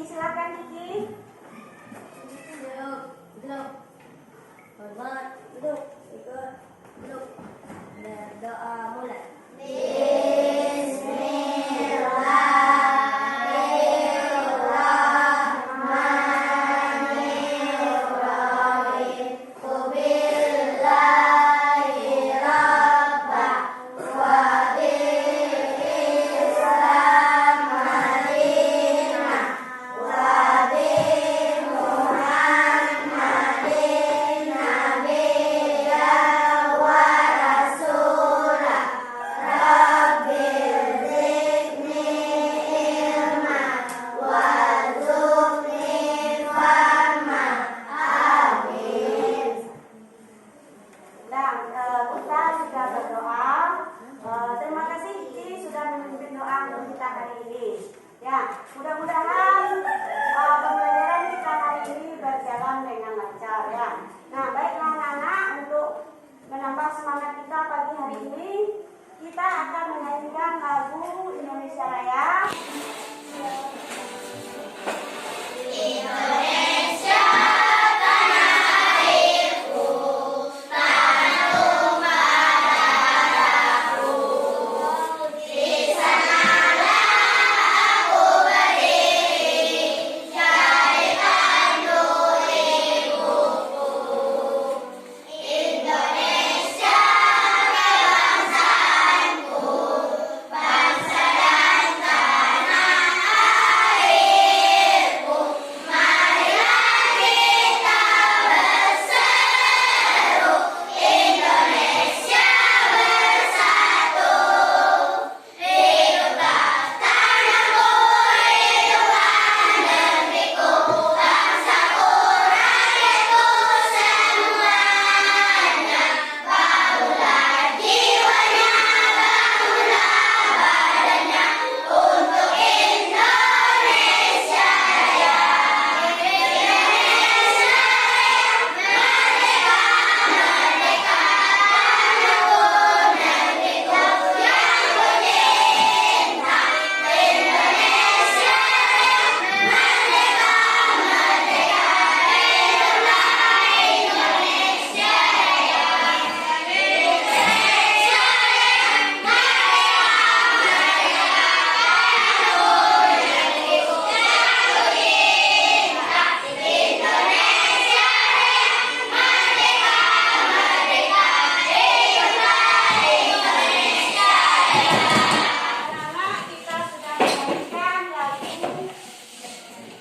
Kiki, silakan Kiki. Duduk, duduk. Hormat, duduk. Ikut, duduk. Berdoa mulai. Mudah-mudahan pembelajaran kita hari ini berjalan dengan lancar ya. Nah, baiklah anak-anak, untuk menambah semangat kita pagi hari ini, kita akan menyanyikan lagu Indonesia Raya.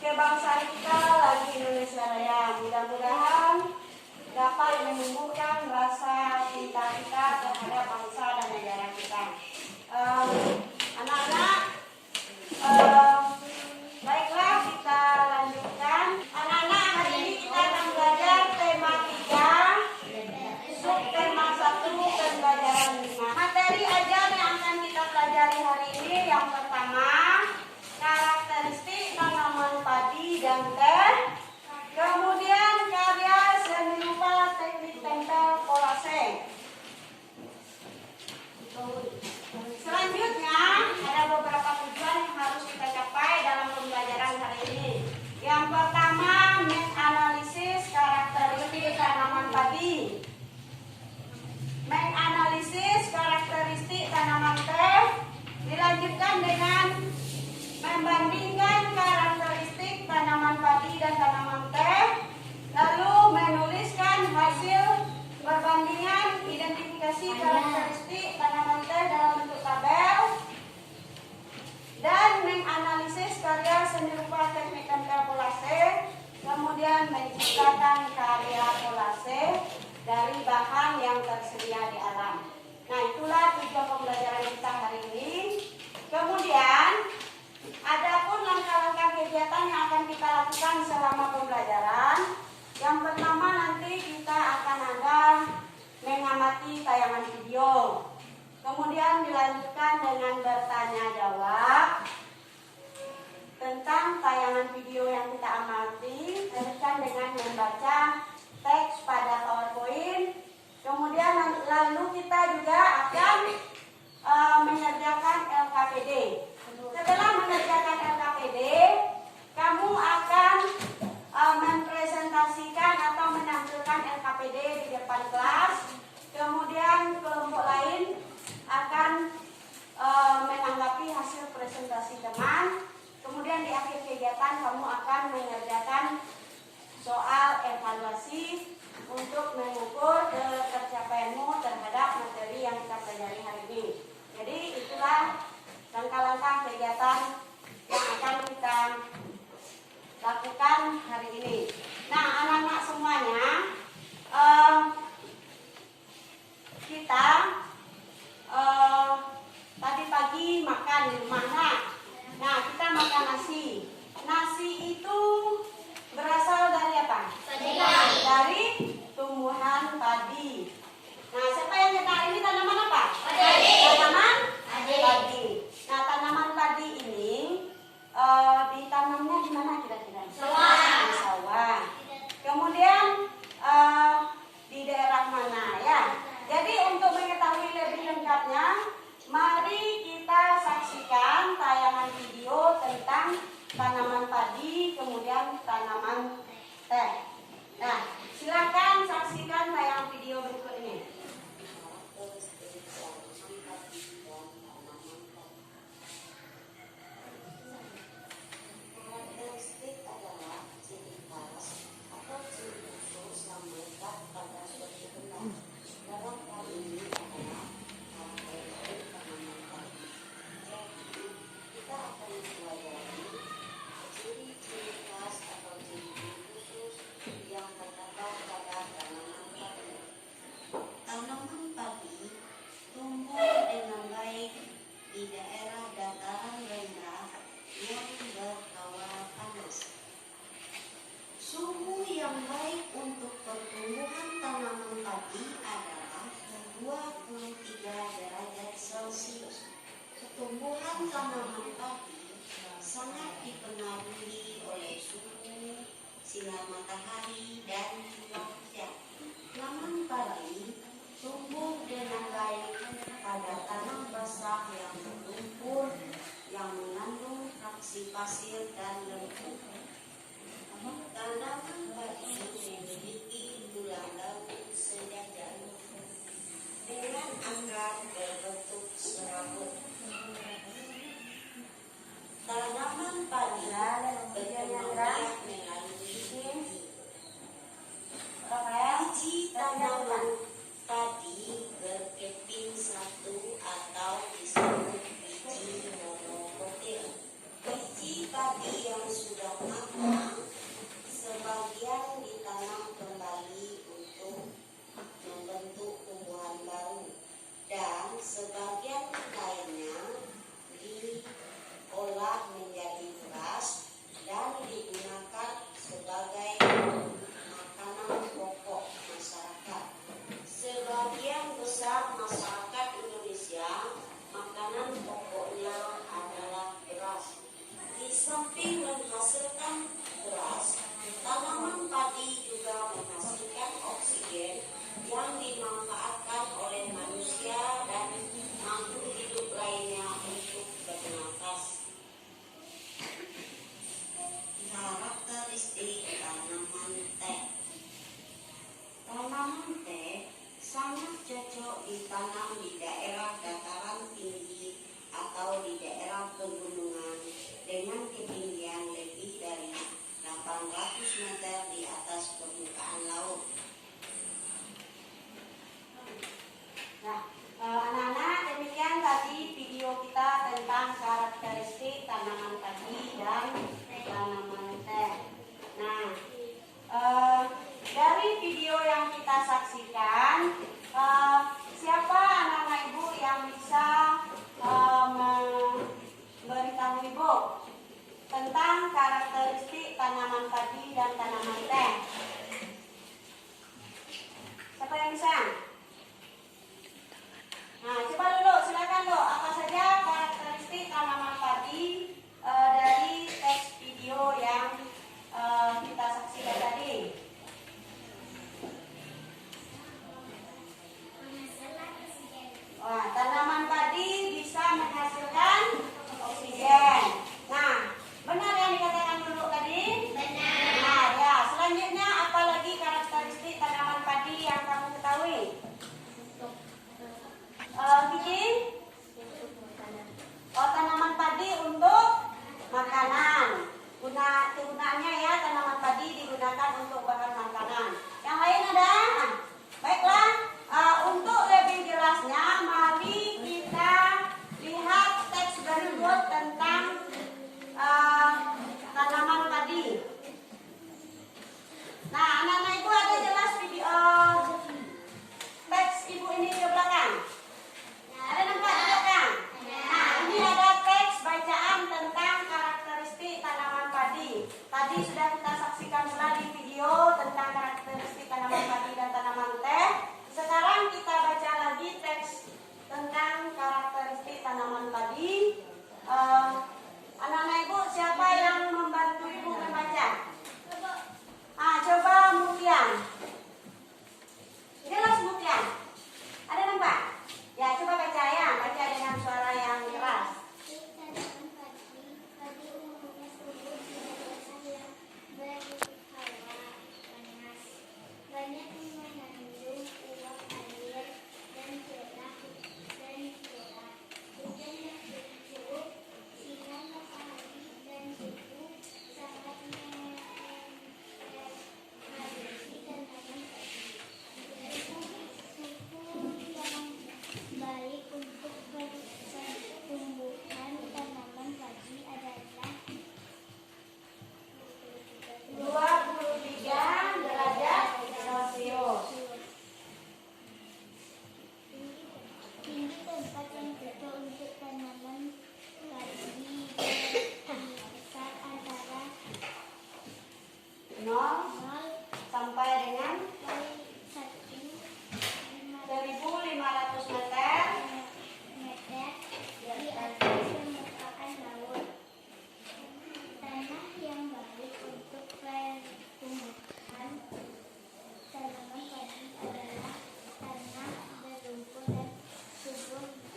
Kebangsaan kita lagu Indonesia Raya, mudah-mudahan dapat menumbuhkan rasa cinta kita terhadap bangsa dan negara kita. Anak-anak, baiklah kita lanjutkan. Anak-anak, hari ini kita akan belajar tema 3, subtema 1, pembelajaran 5. Materi ajar yang akan kita pelajari hari ini yang pertama, karakteristik tanaman padi dan teh. Kemudian karya seni rupa teknik tempel kolase. Selanjutnya ada beberapa tujuan yang harus kita capai dalam pembelajaran hari ini. Yang pertama, menganalisis karakteristik tanaman padi. Menganalisis karakteristik tanaman teh. Dilanjutkan dengan membandingkan karakteristik tanaman padi dan tanaman teh, lalu menuliskan hasil perbandingan identifikasi karakteristik tanaman teh dalam bentuk tabel, dan menganalisis karya seni rupa teknik tempel kolase, kemudian menciptakan karya kolase dari bahan yang tersedia di alam. Nah, itulah tujuan pembelajaran kita hari ini. Kemudian adapun langkah-langkah kegiatan yang akan kita lakukan selama pembelajaran, yang pertama nanti kita akan ada mengamati tayangan video. Kemudian dilanjutkan dengan bertanya jawab tentang tayangan video yang kita amati, dilanjutkan dengan membaca teks pada PowerPoint. Kemudian lalu kita juga akan mengerjakan LKPD. Setelah mengerjakan LKPD, kamu presentasi teman. Kemudian di akhir kegiatan kamu akan mengerjakan soal evaluasi untuk mengukur tercapaianmu terhadap materi yang kita pelajari hari ini. Jadi itulah langkah-langkah kegiatan yang akan kita lakukan hari ini. Nah, anak-anak semuanya, kita tadi pagi makan di rumah. Nah, kita makan nasi. Nasi itu berasal dari apa? Dari tumbuhan padi. Nah, siapa yang nyetak ini tanaman apa? Tanaman padi. Nah, tanaman padi ini ditanamnya di mana kira-kira? Di sawah. Kemudian di daerah mana ya? Jadi untuk mengetahui lebih lengkapnya, mari kita saksikan tayangan video tentang tanaman padi, kemudian tanaman teh. Nah, silakan saksikan tayangan video berikut ini. Tanaman padi tumbuh dengan baik di daerah dataran rendah yang berhawa panas. Suhu yang baik untuk pertumbuhan tanaman padi adalah 23 derajat Celcius. Pertumbuhan tanaman padi sangat dipengaruhi oleh suhu, sinar matahari, dan curah hujan. Tanaman padi tumbuh dengan baik pada tanah basah yang berlumpur, yang mengandung fraksi pasir dan lembu. Tanaman padi memiliki tulang daun sejajar dengan akar berbentuk serabut. Tanaman padi berkembang biak melalui biji tanaman padi berkeping satu atau disebut biji monokotil. Biji padi yang sudah matang sebagian ditanam kembali untuk membentuk tumbuhan baru dan sebagian lainnya diolah menjadi beras dan digunakan sebagai makanan pokok masyarakat. Sebagian besar masyarakat Indonesia makanan pokoknya adalah beras. Di samping menghasilkan beras, tanaman padi juga menghasilkan oksigen yang dimanfaatkan oleh manusia dan makhluk hidup lainnya untuk bernapas. Karakteristik tanaman teh. Tanaman teh sangat cocok ditanam di daerah dataran tinggi atau di daerah pegunungan dengan ketinggian lebih dari 800 meter di atas permukaan laut. Nah, anak-anak, demikian tadi video kita tentang karakteristik tanaman padi dan tanaman teh. Nah, dari video yang kita saksikan, siapa anak-anak ibu yang bisa memberitahu ibu tentang karakteristik tanaman padi dan tanaman teh? Siapa yang bisa? Nah, coba dulu, silakan dulu. Apa saja karakteristik tanaman padi dari teks video yang kita saksikan tadi?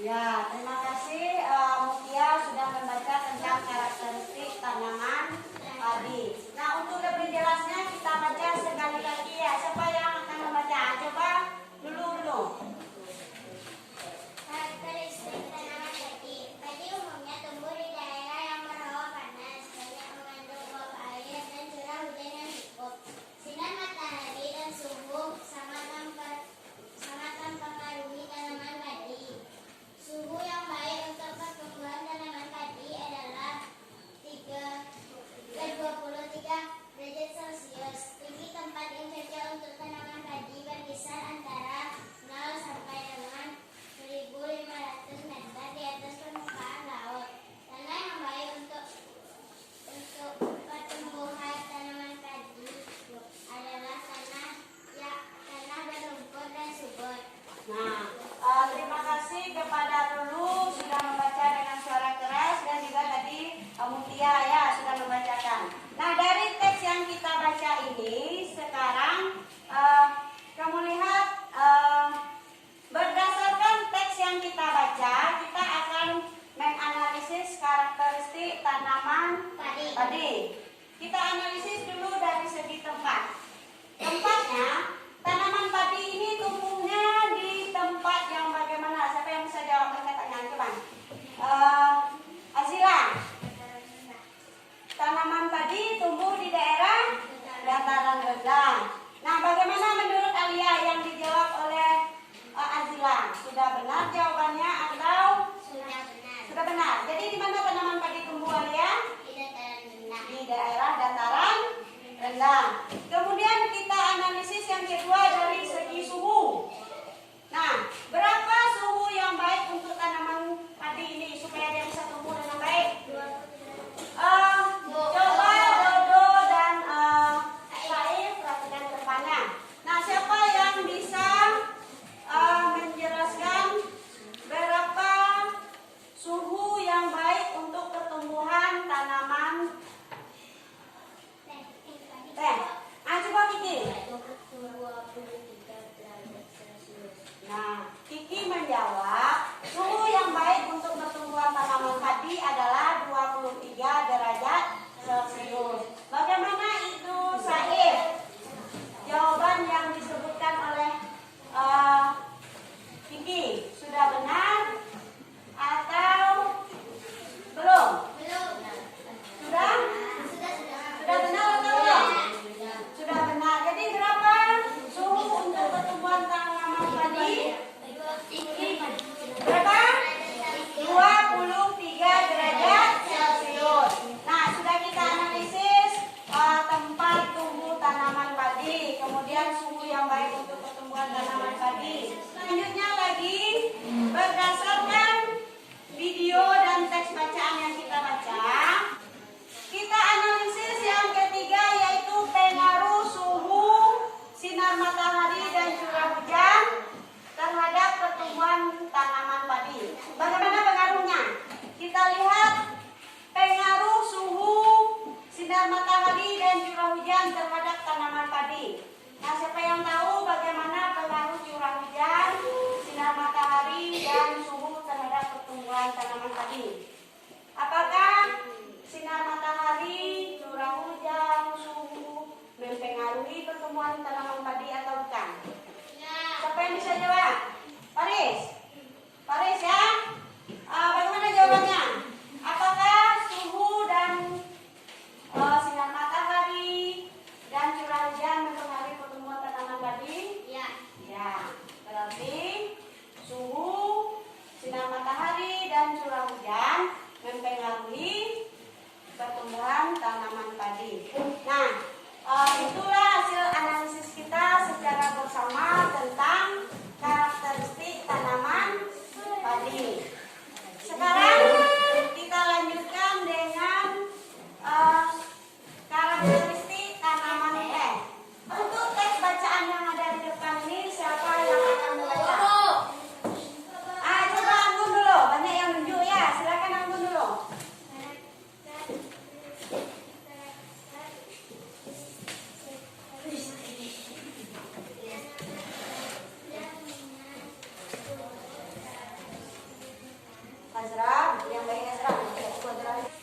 Ya, terima kasih Mutia sudah membaca tentang karakteristik tanaman padi. Nah, untuk lebih jelasnya kita baca sekali lagi ya. Siapa yang akan membaca? Coba dulu. Karakteristik tanaman padi. Padi umumnya tumbuh di daerah yang berhawa panas, banyak mengandung uap air dan curah hujan yang cukup. Sinar matahari dan suhu sangat mempengaruhi tanaman padi. Suhu yang baik untuk pertumbuhan tanaman padi adalah 23 derajat Celcius. Tinggi tempat yang cocok untuk tanaman padi berkisar antara 0 sampai dengan 1.500 meter di atas permukaan laut. Tanah yang baik untuk pertumbuhan tanaman padi adalah tanah berlumpur dan subur. Nah, terima kasih kepada Lulu sudah membaca dengan suara keras dan juga tadi Mutia ya sudah membacakan. Nah, dari teks yang kita baca ini sekarang kamu lihat berdasarkan teks yang kita baca, kita akan menganalisis karakteristik tanaman padi. Kita analisis dulu dari segi tempat. Tempatnya, tanaman padi ini tumbuhnya di tempat yang bagaimana? Siapa yang bisa jawab pertanyaan? Coba. Azila. Tanaman padi tumbuh di daerah dataran rendah. Nah, bagaimana menurut Alia yang dijawab oleh Azila? Sudah benar jawabannya atau? Sudah benar. Jadi di mana tanaman padi tumbuh, Alia? Di daerah dataran rendah. Kemudian kita analisis yang kedua dari segi suhu. Nah, berapa suhu yang baik untuk tanaman padi ini supaya dia bisa tumbuh dengan baik? Coba Dodo dan Saif perhatikan ke depannya. Nah, siapa yang bisa menjelaskan berapa suhu yang baik untuk pertumbuhan tanaman teh? Coba Kiki. 23 derajat Celcius. Nah, Kiki menjawab suhu yang baik untuk pertumbuhan tanaman padi adalah 23 derajat Celcius. Bagaimana itu Saif? Jawaban yang disebutkan oleh Kiki sudah benar atau belum? Sudah? Sudah benar atau belum? Sudah benar. Jadi berapa suhu untuk pertumbuhan tanaman padi? Berapa? 23 derajat Celcius. Nah, sudah kita analisis tempat tumbuh tanaman padi, kemudian suhu yang baik untuk pertumbuhan tanaman padi. Selanjutnya lagi, berdasarkan video dan teks bacaan yang kita baca, kita analisis yang ketiga yaitu pengaruh suhu, sinar matahari dan curah hujan terhadap pertumbuhan tanaman padi. Bagaimana pengaruhnya? Kita lihat pengaruh suhu, sinar matahari dan curah hujan terhadap tanaman padi. Nah, siapa yang tahu bagaimana pengaruh curah hujan, sinar matahari dan suhu terhadap pertumbuhan tanaman padi? Apakah sinar matahari, curah hujan, suhu mempengaruhi pertumbuhan tanaman padi atau bukan? Siapa yang bisa jawab? Paris ya? Bagaimana jawabannya? Apakah suhu dan sinar matahari dan curah hujan mempengaruhi pertumbuhan tanaman padi? Ya. Berarti suhu, sinar matahari dan curah hujan mempengaruhi pertumbuhan tanaman padi. Nah, itulah hasil analisis kita secara bersama tentang karakteristik tanaman padi. Sekarang kita lanjutkan dengan karakteristik tanaman teh. Untuk teks bacaan yang ada di depan ini, siapa yang akan membaca? Coba anggun dulu, banyak yang nunjuk ya. Silakan anggun dulu. yang baik Ezra, kuadrat.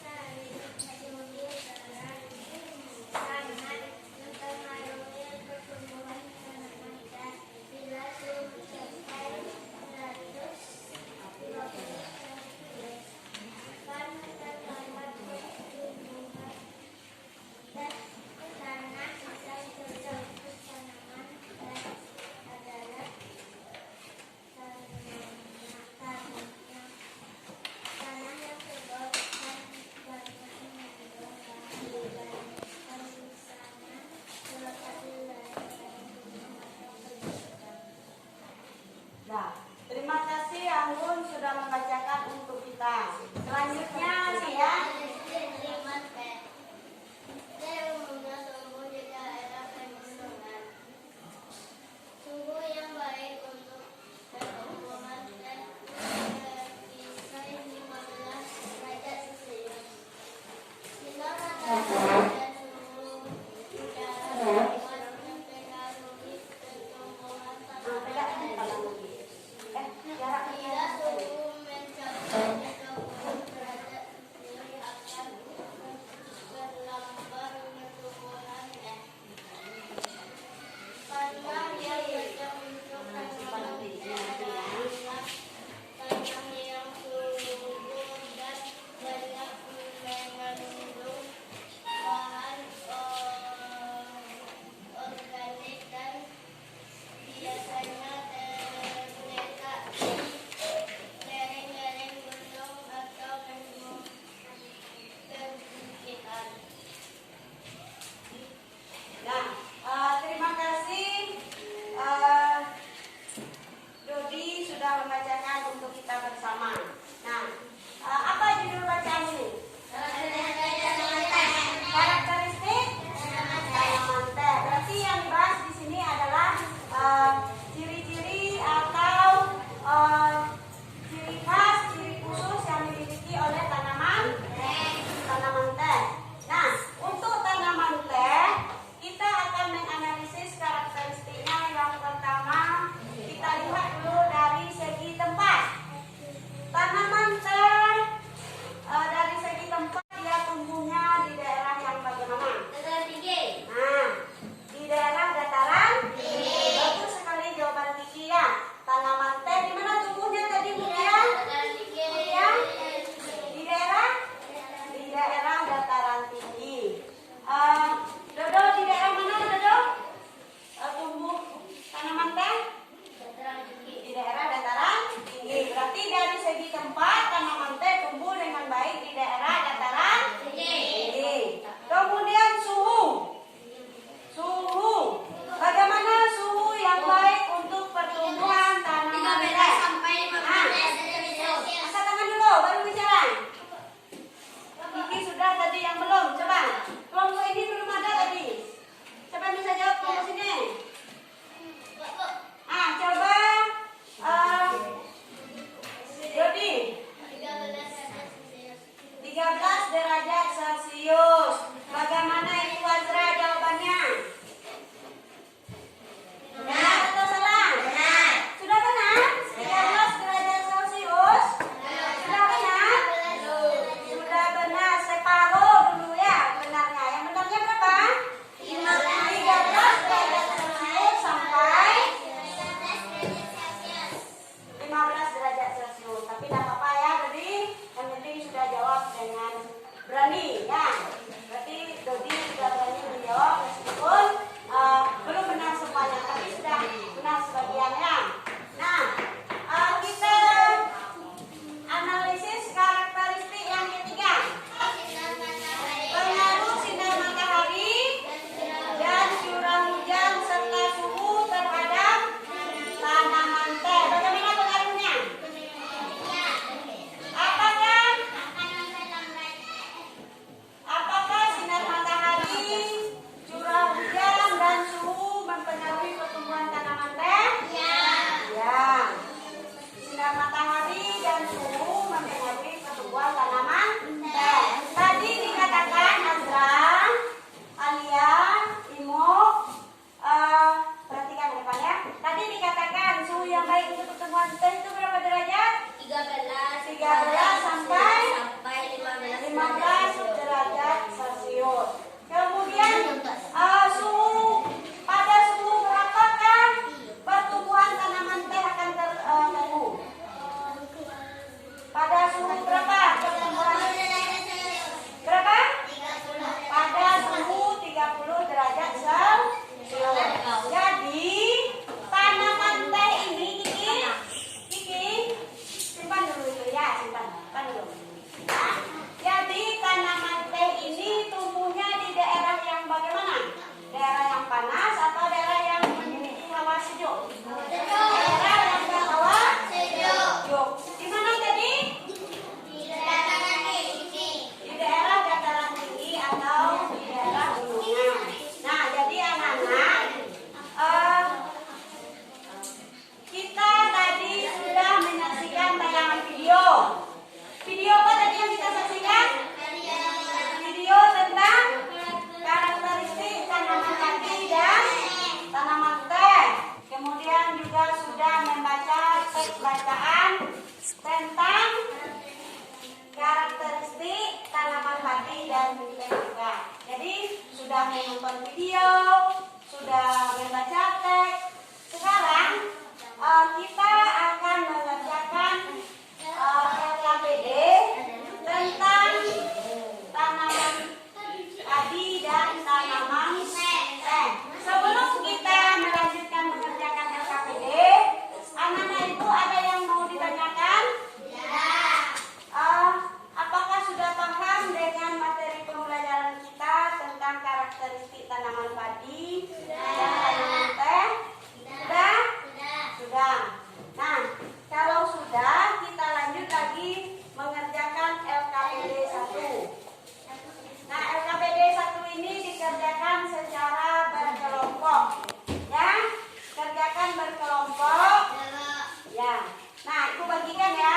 sudah menonton video, sudah membaca teks. Sekarang kita akan mengerjakan LKPD tentang tanaman padi dan tanaman teh. Sebelum kita melanjutkan mengerjakan LKPD, anak-anak ibu ada yang mau ditanyakan? Apakah sudah paham dengan materi pembelajaran kita tentang karakteristik tanaman padi dan tanaman teh? Sudah? Sudah. Nah, kalau sudah, kita lanjut lagi mengerjakan LKPD 1. Nah, LKPD 1 ini dikerjakan secara berkelompok. Ya, kerjakan berkelompok. Ya. Nah, ibu bagikan ya.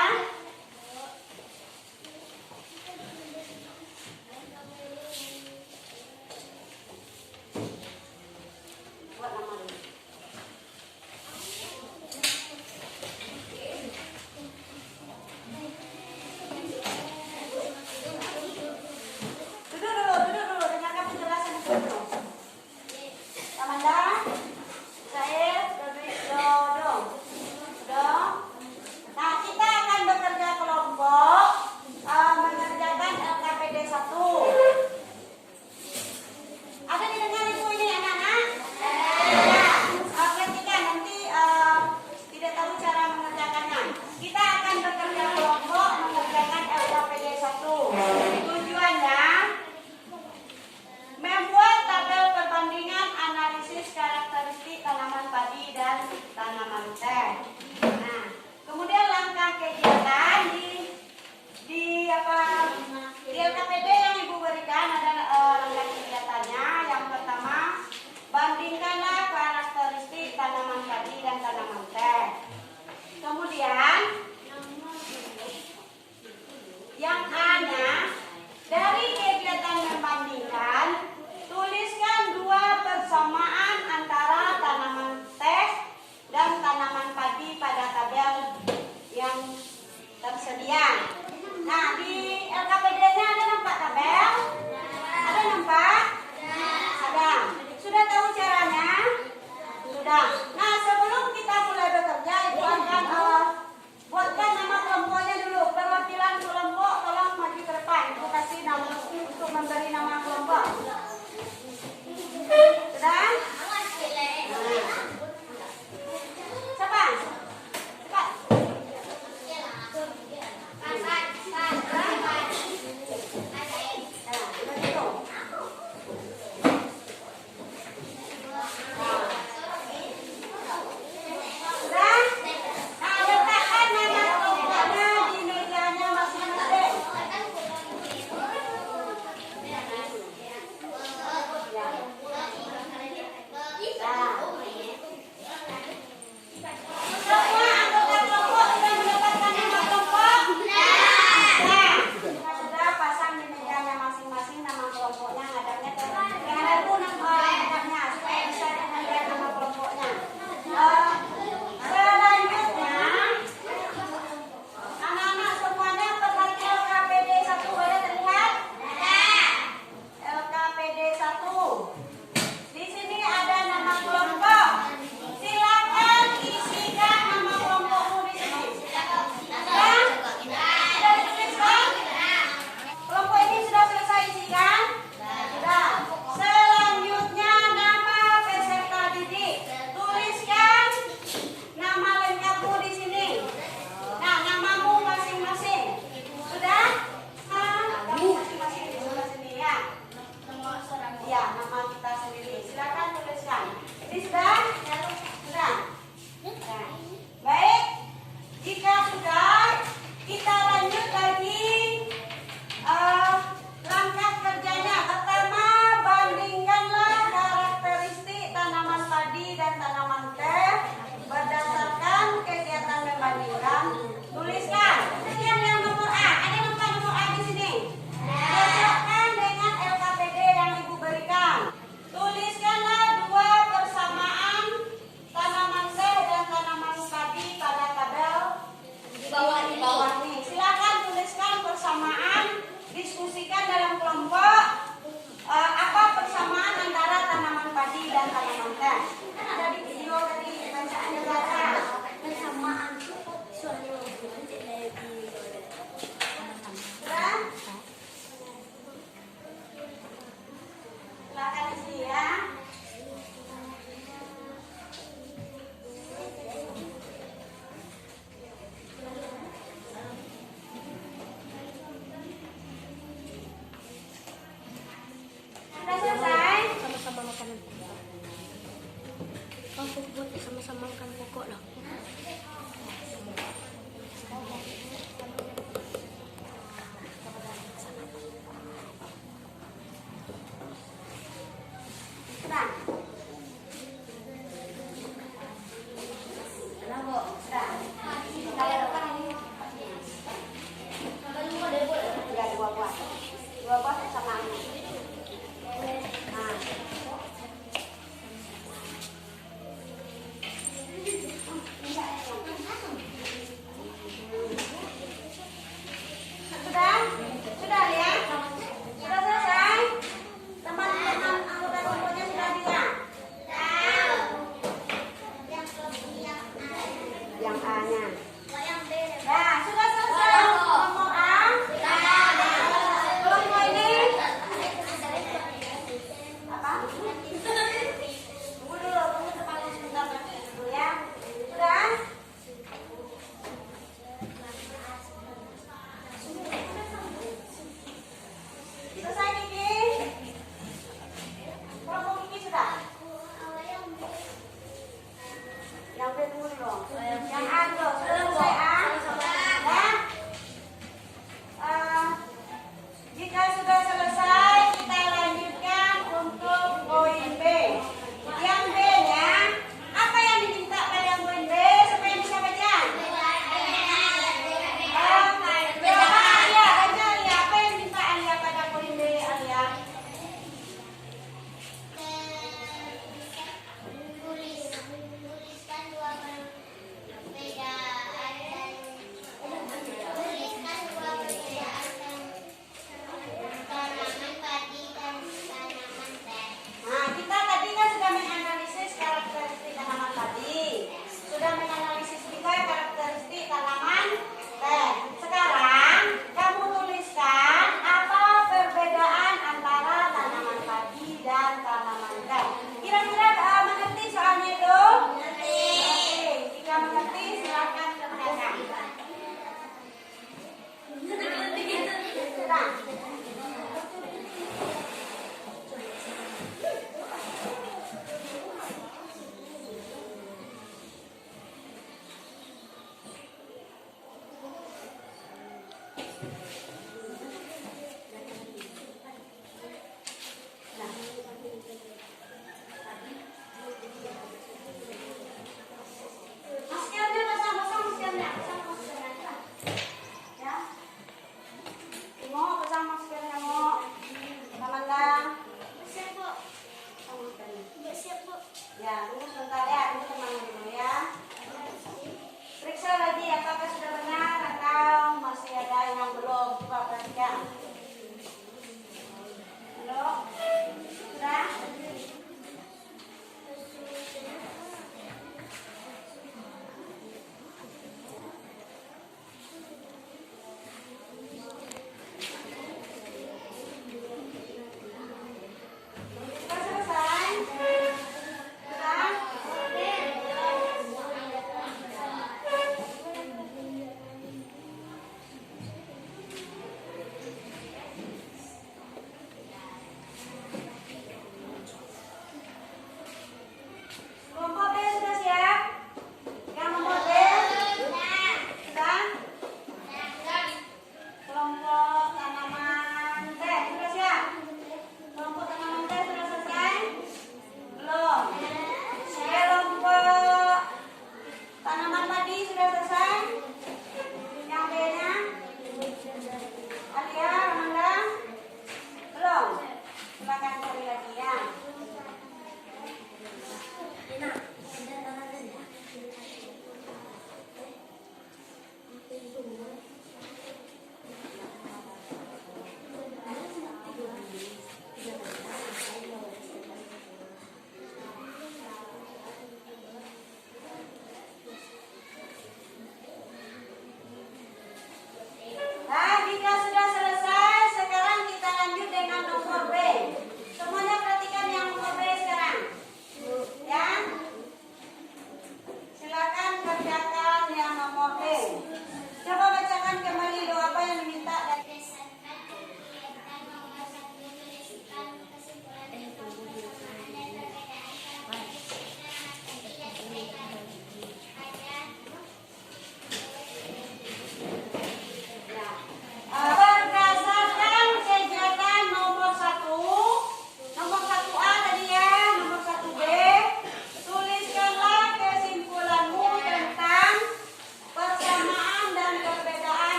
Buat nama dulu. Duduk dulu, dengarkan penjelasan dulu. Amanda, saya Dodo. Nah, kita akan bekerja kelompok mengerjakan LKPD 1. Ada didengar ibu ini anak-anak? Ya. Ketika nanti tidak tahu cara mengerjakannya. Kita akan bekerja kelompok mengerjakan LKPD 1. Tujuannya membuat tabel perbandingan analisis karakteristik tanaman padi dan tanaman teh. Nah, kemudian langkah kegiatan di LKPD yang ibu berikan ada langkah kegiatannya. Yang pertama, bandingkanlah karakteristik tanaman padi dan tanaman teh. Kemudian yang A-nya, dari kegiatan membandingkan, tuliskan 2 persamaan antara tanaman teh dan tanaman padi pada tabel yang tersedia. Nah, di LKPD-nya ada nampak tabel? Ada nampak? Ada. Sudah tahu caranya? Sudah. Nah, sebelum kita mulai bekerja, ibu akan buatkan nama kelompoknya dulu. Perwakilan kelompok tolong Sudah selesai? Sama-sama makan pokok. Oh, buat sama-sama makan pokok lah. Sudah. Sudah, Bu. Sudah. Ya, dua buah. Dua buah sama ini. Nah. Sudah? Sudah ya? Sudah selesai? Teman-teman anggota kelompoknya sudah bilang? Yang A-nya. Nah, sudah selesai ngomong A? Kelompok ini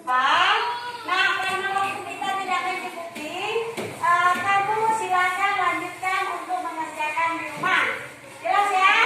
Pak, nah karena waktu kita tidak mencukupi, kamu silakan lanjutkan untuk mengerjakan di rumah. Jelas ya?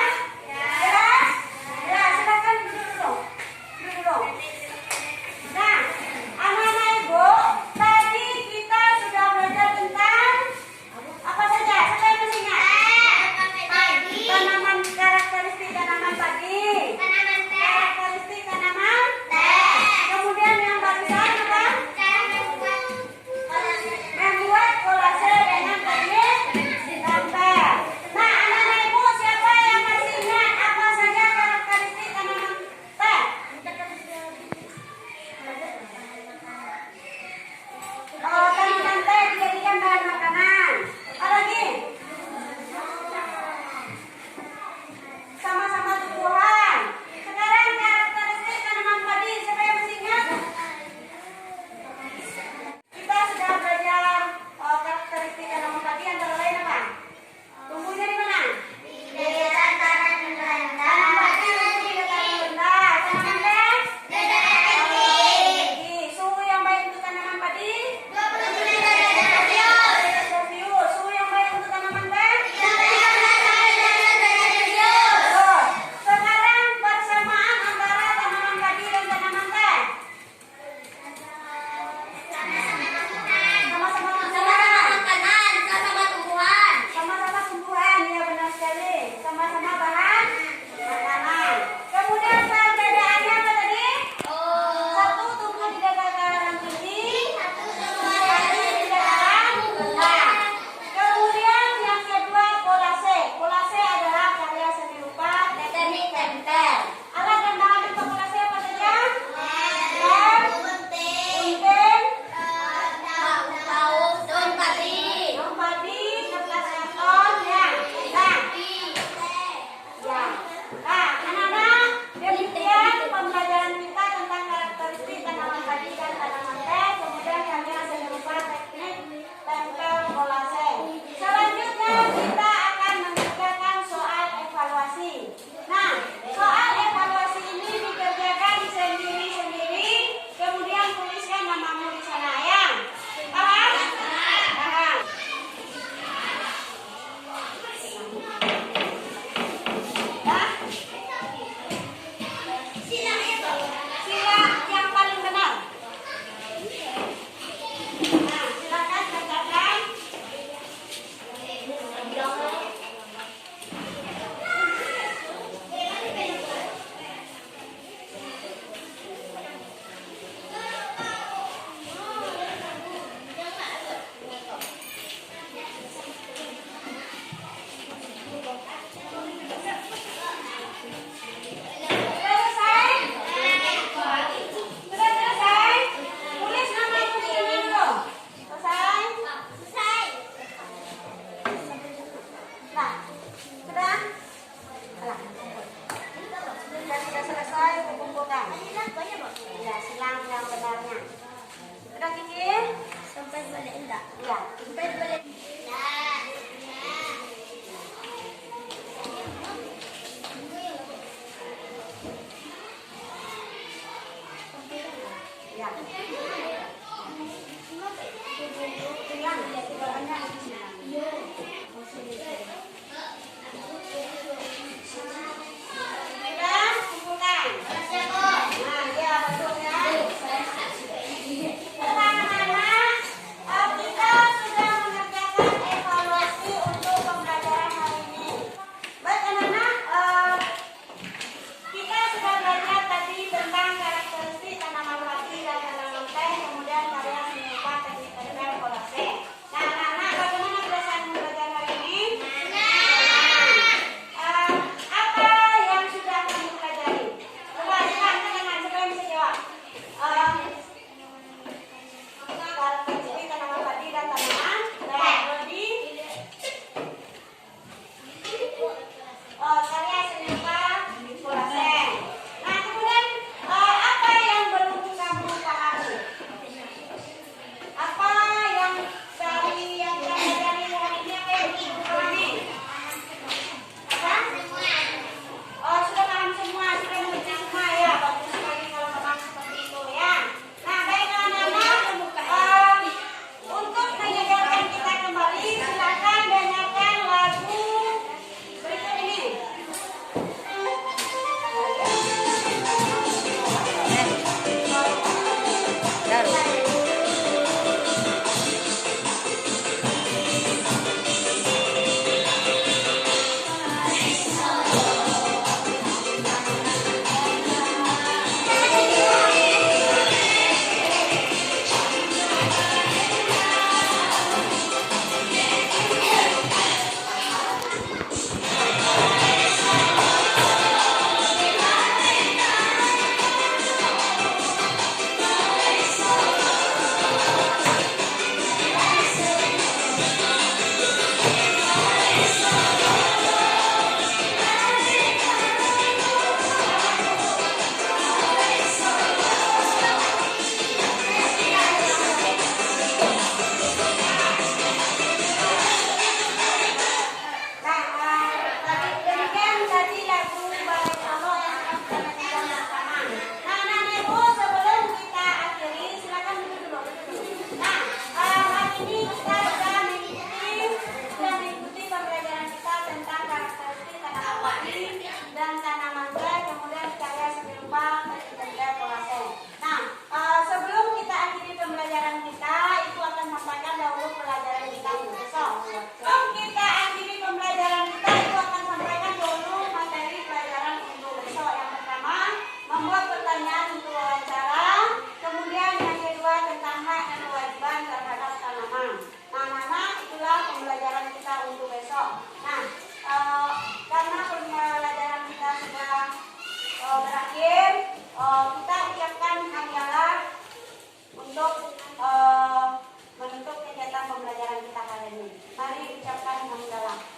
demikian tadi lagu Balai Solo yang akan kita bersama. Nah, Ibu, sebelum kita akhiri, silakan duduk dulu. Nah, hari ini kita sudah mengikuti pembelajaran kita tentang karakteristik tanaman padi dan tanaman teh, kemudian karya seni rupa tanda kolase. Nah, sebelum kita akhiri pembelajaran kita, Ibu akan sampaikan dahulu pelajaran kita besok. Sebelum kita akhiri pembelajaran kita, Ibu akan sampaikan dulu materi pelajaran untuk besok. Yang pertama, membuat pertanyaan untuk wawancara. Kemudian yang kedua tentang hak dan kewajiban terhadap tanaman. Nah, itulah pembelajaran kita untuk besok. Nah, karena pembelajaran kita sudah berakhir, kita ucapkan hamdalah untuk menutup kegiatan pembelajaran kita kali ini. Mari ucapkan hamdalah.